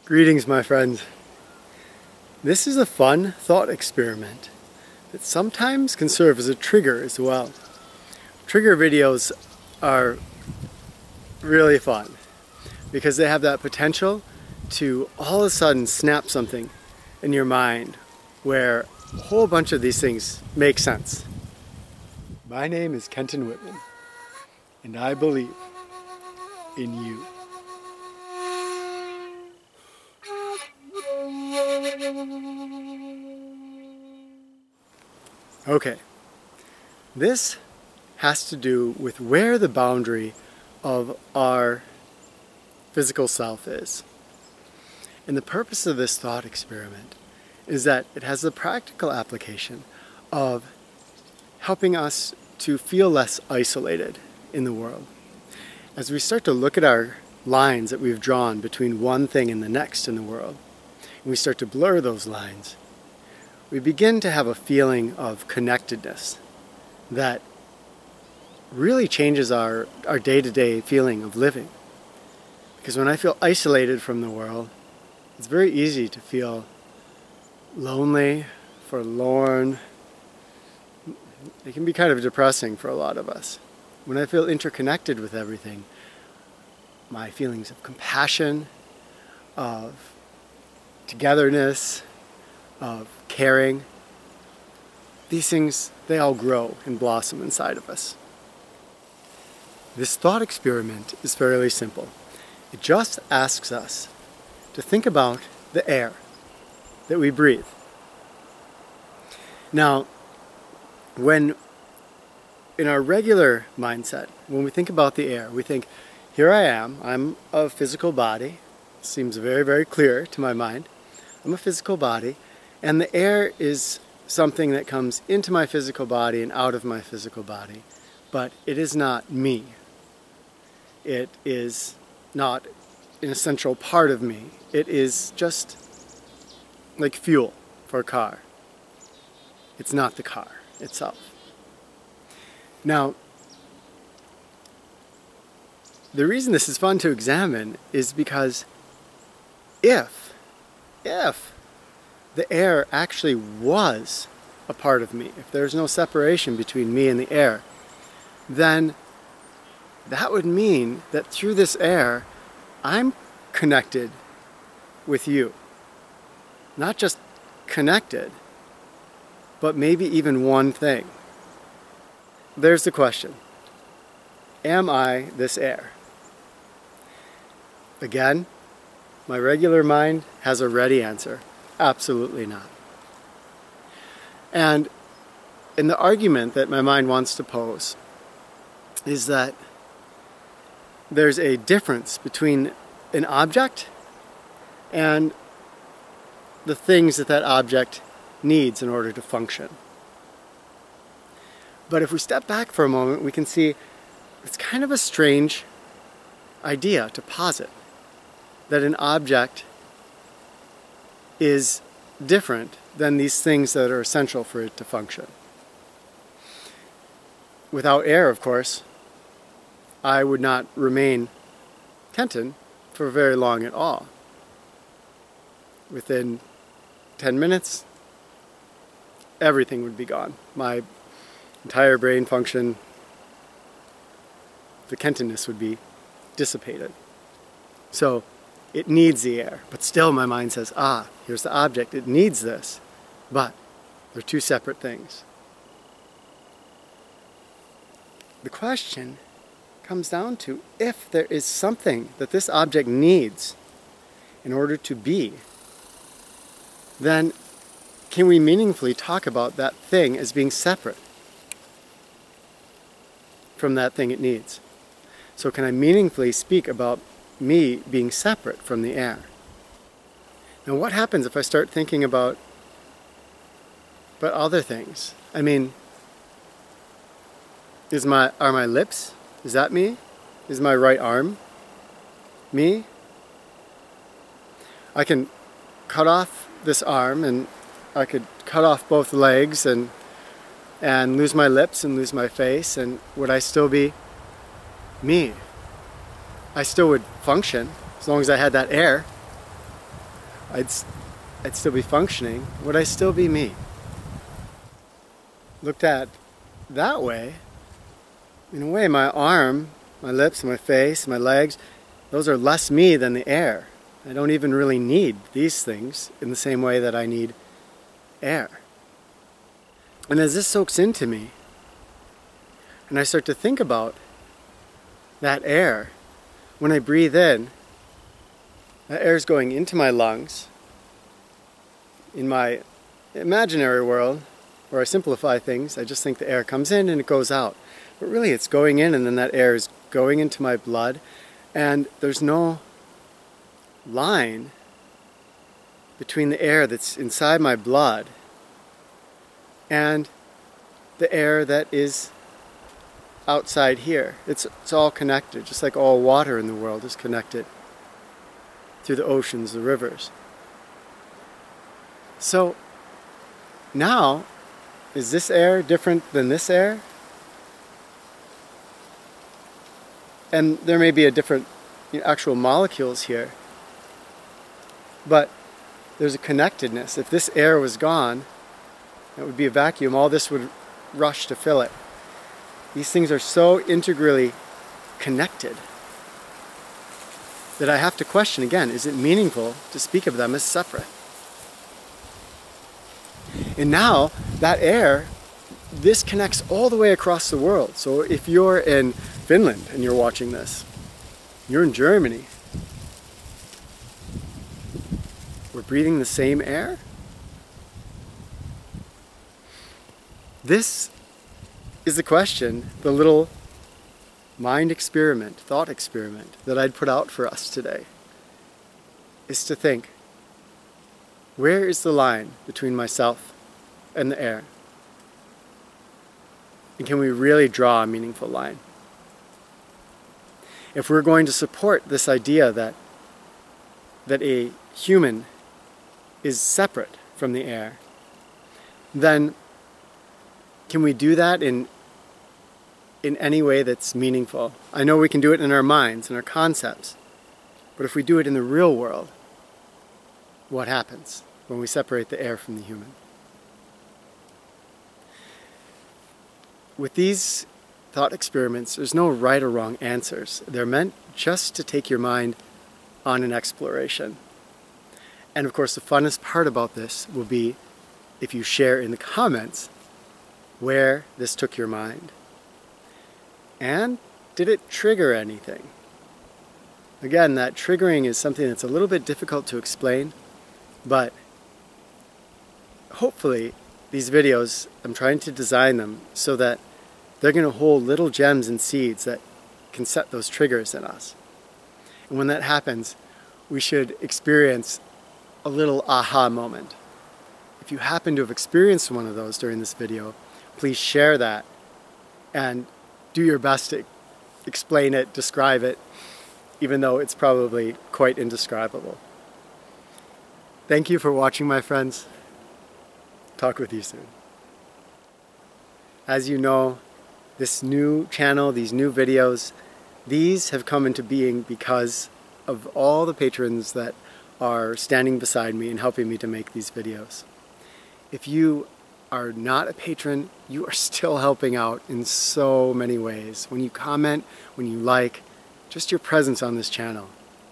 Greetings, my friends. This is a fun thought experiment that sometimes can serve as a trigger as well. Trigger videos are really fun because they have that potential to all of a sudden snap something in your mind where a whole bunch of these things make sense. My name is Kenton Whitman, and I believe in you. Okay, this has to do with where the boundary of our physical self is. And the purpose of this thought experiment is that it has the practical application of helping us to feel less isolated in the world. As we start to look at our lines that we've drawn between one thing and the next in the world, and we start to blur those lines, we begin to have a feeling of connectedness that really changes our day-to-day feeling of living. Because when I feel isolated from the world, it's very easy to feel lonely, forlorn. It can be kind of depressing for a lot of us. When I feel interconnected with everything, my feelings of compassion, of togetherness, of caring, these things, they all grow and blossom inside of us. This thought experiment is fairly simple. It just asks us to think about the air that we breathe. Now, when in our regular mindset, when we think about the air, we think, here I am, I'm a physical body. Seems very, very clear to my mind. I'm a physical body, and the air is something that comes into my physical body and out of my physical body, but it is not me. It is not an essential part of me. It is just like fuel for a car. It's not the car itself. Now, the reason this is fun to examine is because if the air actually was a part of me, if there's no separation between me and the air, then that would mean that through this air, I'm connected with you. Not just connected, but maybe even one thing. There's the question. Am I this air? Again, my regular mind has a ready answer. Absolutely not. And in the argument that my mind wants to pose is that there's a difference between an object and the things that that object needs in order to function. But if we step back for a moment, we can see it's kind of a strange idea to posit that an object is different than these things that are essential for it to function. Without air, of course, I would not remain Kenton for very long at all. Within 10 minutes, everything would be gone. My entire brain function, the Kentonness would be dissipated. So it needs the air, but still my mind says, here's the object, it needs this, but they're two separate things. The question comes down to if there is something that this object needs in order to be, then can we meaningfully talk about that thing as being separate from that thing it needs? So can I meaningfully speak about me being separate from the air? Now what happens if I start thinking about other things? I mean, are my lips? Is that me? Is my right arm me? I can cut off this arm and I could cut off both legs and lose my lips and lose my face, and would I still be me? I still would function as long as I had that air. I'd still be functioning. Would I still be me? Looked at that way, in a way, my arm, my lips, my face, my legs, those are less me than the air. I don't even really need these things in the same way that I need air. And as this soaks into me, and I start to think about that air, when I breathe in, that air is going into my lungs. In my imaginary world, where I simplify things, I just think the air comes in and it goes out. But really it's going in, and then that air is going into my blood, and there's no line between the air that's inside my blood and the air that is outside here. It's all connected, just like all water in the world is connected through the oceans, the rivers. So now, is this air different than this air? And there may be a different actual molecules here, but there's a connectedness. If this air was gone, it would be a vacuum. All this would rush to fill it. These things are so integrally connected that I have to question again, is it meaningful to speak of them as separate? And now, that air, this connects all the way across the world. So if you're in Finland and you're watching this, you're in Germany, we're breathing the same air? This is the question, the little mind experiment, thought experiment that I'd put out for us today, is to think, where is the line between myself and the air? And can we really draw a meaningful line? If we're going to support this idea that a human is separate from the air, then can we do that in any way that's meaningful? I know we can do it in our minds, in our concepts, but if we do it in the real world, what happens when we separate the air from the human? With these thought experiments, there's no right or wrong answers. They're meant just to take your mind on an exploration. And of course, the funnest part about this will be if you share in the comments where this took your mind. And did it trigger anything? Again, that triggering is something that's a little bit difficult to explain, but hopefully these videos, I'm trying to design them so that they're going to hold little gems and seeds that can set those triggers in us. And when that happens, we should experience a little aha moment. If you happen to have experienced one of those during this video, please share that and do your best to explain it, describe it, even though it's probably quite indescribable. Thank you for watching, my friends. Talk with you soon. As you know, this new channel, these new videos, these have come into being because of all the patrons that are standing beside me and helping me to make these videos. If you are not a patron, you are still helping out in so many ways. When you comment, when you like, just your presence on this channel,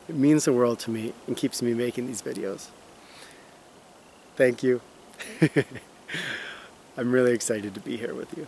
it means the world to me and keeps me making these videos. Thank you. I'm really excited to be here with you.